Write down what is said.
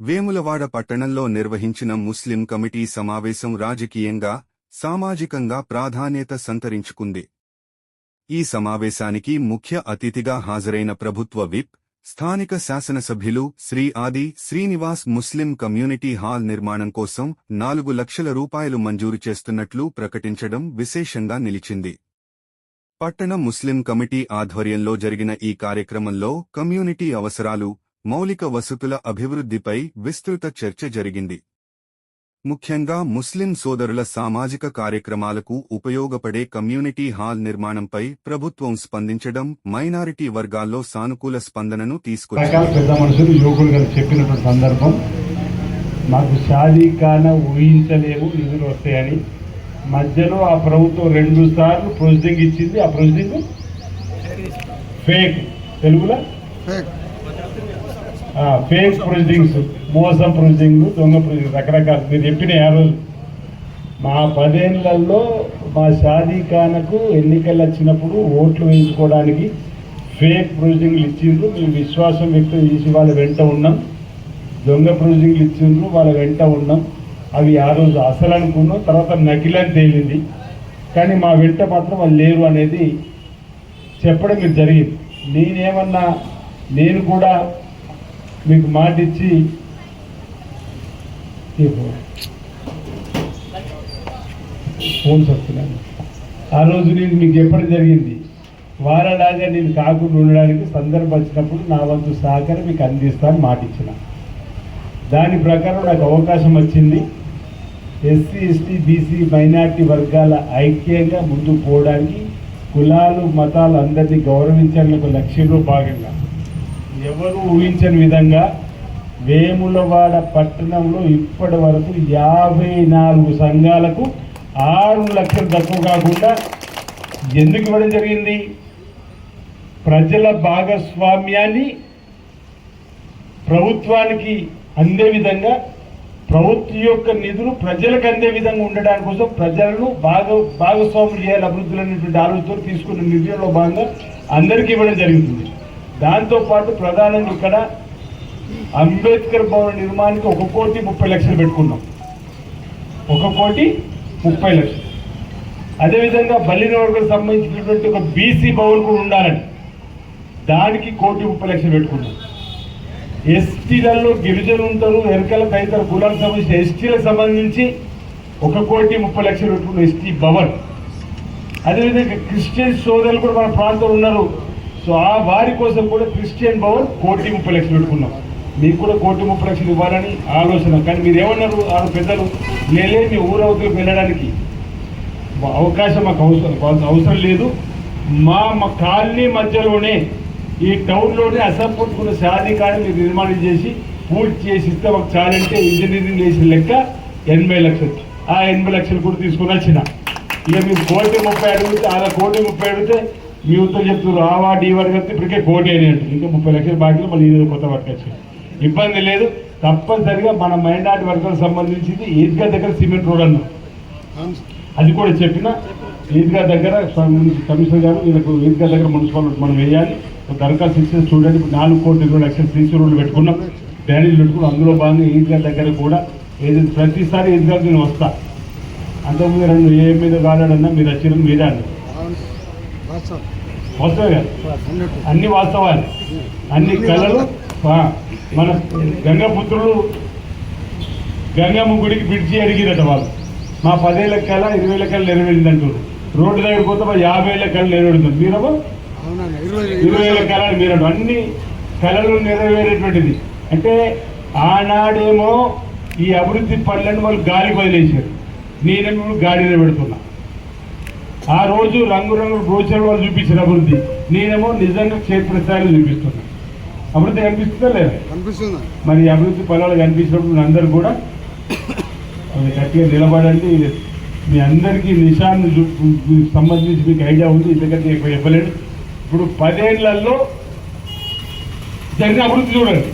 వేములవాడ పట్టణంలో నిర్వహించిన ముస్లిం కమిటీ సమావేశం రాజకీయంగా, సామాజికంగా ప్రాధాన్యత సంతరించుకుంది. ఈ సమావేశానికి ముఖ్య అతిథిగా హాజరైన ప్రభుత్వ విప్, స్థానిక శాసనసభ్యులు శ్రీ ఆది శ్రీనివాస్ ముస్లిం కమ్యూనిటీ హాల్ నిర్మాణం కోసం 4 లక్షల రూపాయలు మంజూరు చేస్తున్నట్లు ప్రకటించడం విశేషంగా నిలిచింది. పట్టణ ముస్లిం కమిటీ ఆధ్వర్యంలో జరిగిన ఈ కార్యక్రమంలో కమ్యూనిటీ అవసరాలు, మౌలిక వసతుల అభివృద్ధిపై విస్తృత చర్చ జరిగింది. ముఖ్యంగా ముస్లిం సోదరుల సామాజిక కార్యక్రమాలకు ఉపయోగపడే కమ్యూనిటీ హాల్ నిర్మాణంపై ప్రభుత్వం స్పందించడం మైనారిటీ వర్గాల్లో సానుకూల స్పందనను చెప్పినటువంటి సందర్భం మాకు షాదీఖానా ఊహించలేము, నిధులు వస్తాయని. మధ్యలో ఆ ప్రభుత్వం 2 సార్లు ప్రొసీడింగ్ ఇచ్చింది. ఆ ప్రొసీడింగ్ ఫేక్, తెలుగులో ఫేక్ ప్రొసీడింగ్స్, మోసం ప్రొసీడింగ్, దొంగ ప్రొసీడింగ్, రకరకాలు మీరు చెప్పినాయి. ఆ రోజు మా 10 ఏళ్లలో మా షాదీఖానాకు ఎన్నికలు వచ్చినప్పుడు ఓట్లు వేయించుకోవడానికి ఫేక్ ప్రొసీడింగ్లు ఇచ్చిండ్రు. మేము విశ్వాసం వ్యక్తం చేసి వాళ్ళ వెంట ఉన్నాం. దొంగ ప్రొసీడింగ్లు ఇచ్చిండ్రు, వాళ్ళ వెంట ఉన్నాం. అవి ఆ రోజు అసలు అనుకున్నాం, తర్వాత నకిలని తేలింది. కానీ మా వెంట మాత్రం వాళ్ళు లేరు అనేది చెప్పడం మీకు జరిగింది. నేనేమన్నా, నేను కూడా మీకు మాట ఇచ్చి ఫోన్స్ వస్తున్నాను. ఆ రోజు నేను మీకు చెప్పడం జరిగింది, వారలాగా నేను కాకుండా ఉండడానికి సందర్భం వచ్చినప్పుడు నా వంతు సహకారం మీకు అందిస్తాను మాట ఇచ్చిన. దాని ప్రకారం నాకు అవకాశం వచ్చింది. ఎస్సీ, ఎస్టీ, బీసీ, మైనార్టీ వర్గాల ఐక్యంగా ముందుకు పోవడానికి, కులాలు మతాలు అందరినీ గౌరవించాలని ఒక లక్ష్యంలో భాగంగా ఎవరు ఊహించని విధంగా వేములవాడ పట్టణంలో ఇప్పటి వరకు 54 సంఘాలకు 6 లక్షలు తక్కువ కాకుండా ఎందుకు ఇవ్వడం జరిగింది? ప్రజల భాగస్వామ్యాన్ని ప్రభుత్వానికి అందే విధంగా, ప్రభుత్వం యొక్క నిధులు ప్రజలకు అందే విధంగా ఉండడానికి కోసం ప్రజలను భాగస్వాములు చేయాలి అభివృద్ధులు అనేటువంటి ఆలోచనతో తీసుకున్న నిర్ణయంలో భాగంగా అందరికీ ఇవ్వడం జరుగుతుంది. దాంతోపాటు ప్రధానంగా ఇక్కడ అంబేద్కర్ భవన నిర్మాణానికి 1,30,00,000 పెట్టుకున్నాం. 1,30,00,000. అదేవిధంగా బలిన వర్గాలకు సంబంధించినటువంటి ఒక బీసీ భవన్ కూడా ఉండాలని దానికి 1,30,00,000 పెట్టుకున్నాం. ఎస్టీలలో గిరిజనులు ఉంటారు, ఎరకల తదితర కులాలకు సంబంధించిన ఎస్టీలకు సంబంధించి 1,30,00,000 పెట్టుకున్నాం ఎస్టీ భవన్. అదేవిధంగా క్రిస్టియన్ సోదరులు కూడా మన ప్రాంతంలో ఉన్నారు. సో ఆ వారి కోసం కూడా క్రిస్టియన్ భవన్ 1,30,00,000 పెట్టుకున్నాం. మీకు కూడా 1,30,00,000 ఇవ్వాలని ఆలోచన. కానీ మీరు ఏమన్నారు ఆ పెద్దలు, లేలే మీ ఊరవతలకు వెళ్ళడానికి అవకాశం మాకు అవసరం లేదు. మా కాలనీ మధ్యలోనే ఈ టౌన్లోనే అసంపూర్తికున్న షాదీఖానా మీరు నిర్మాణం చేసి పూర్తి చేసి ఇస్తే మాకు చాలంటే ఇంజనీరింగ్ చేసిన లెక్క 80 లక్షలు. ఆ 80 లక్షలు కూడా తీసుకుని వచ్చిన. ఇక మీరు 1,30,00,000 అడిగితే అలా 1,30,00,000 అడిగితే మీ ఉత్తరం చెప్తున్నారు ఆ వార్డు ఈ వార్డు కలిపితే ఇప్పటికే 1,00,000 అని అంటారు. ఇంకా 30 లక్షలు బాకీలు మళ్ళీ ఈరోజు కొత్త పట్టుకొచ్చి ఇబ్బంది లేదు. తప్పనిసరిగా మన మైనార్టీ వర్గాలకు సంబంధించింది ఈద్గా దగ్గర సిమెంట్ రోడ్ అన్నారు, అది కూడా చెప్పిన. ఈద్గా దగ్గర కమిషనర్ గారు వీళ్ళకు ఈద్గా దగ్గర మున్సిపల్ మనం వేయాలి, దరఖాస్తు ఇచ్చిన చూడండి. 4,20,00,000 సీసీ రోడ్లు పెట్టుకున్నాం, డ్యానేజ్ పెట్టుకున్నాం. అందులో భాగంగా ఈద్గా దగ్గర కూడా ఏదైతే ప్రతిసారి ఈద్గా నేను వస్తా. అంతకుముందు 2 ఏ మీద కాడాడన్నా మీరు వచ్చిన మీరే అన్నారు. వాస్తవే కాదు, అన్ని వాస్తవాలు, అన్ని కళలు. మన గంగపుత్రులు గంగమ్మ గుడికి బ్రిడ్జి అడిగిరట వాళ్ళు. మా 10 ఏళ్ల కళ 20 ఏళ్ల కళ నెరవేరిందంటారు. రోడ్డు దగ్గర పోతే 50 ఏళ్ల కళ నెరవేరుతుంది. మీరేమో 20 ఏళ్ల కళ మీరు అన్ని కళలు నెరవేరేటువంటిది. అంటే ఆనాడేమో ఈ అభివృద్ధి పనులను వాళ్ళు గాలికి వదిలేశారు, నేనేమో గాడిలో పెడుతున్నా. ఆ రోజు రంగురంగుల బ్రోచర్ వాళ్ళు చూపించిన అభివృద్ధి, నేనేమో నిజంగా క్షేత్రస్థాయిలో చూపిస్తున్నా. అభివృద్ధి కనిపిస్తుందా లేదా? మరి అభివృద్ధి ఫలాలు కనిపించినప్పుడు అందరూ కూడా గట్టిగా నిలబడండి. మీ అందరికీ నిషాన్ని సంబంధించి మీకు ఐడియా ఉంది, ఎందుకంటే ఎక్కువ చెప్పలేడు. ఇప్పుడు 10 ఏళ్లలో జరిగిన అభివృద్ధి చూడండి.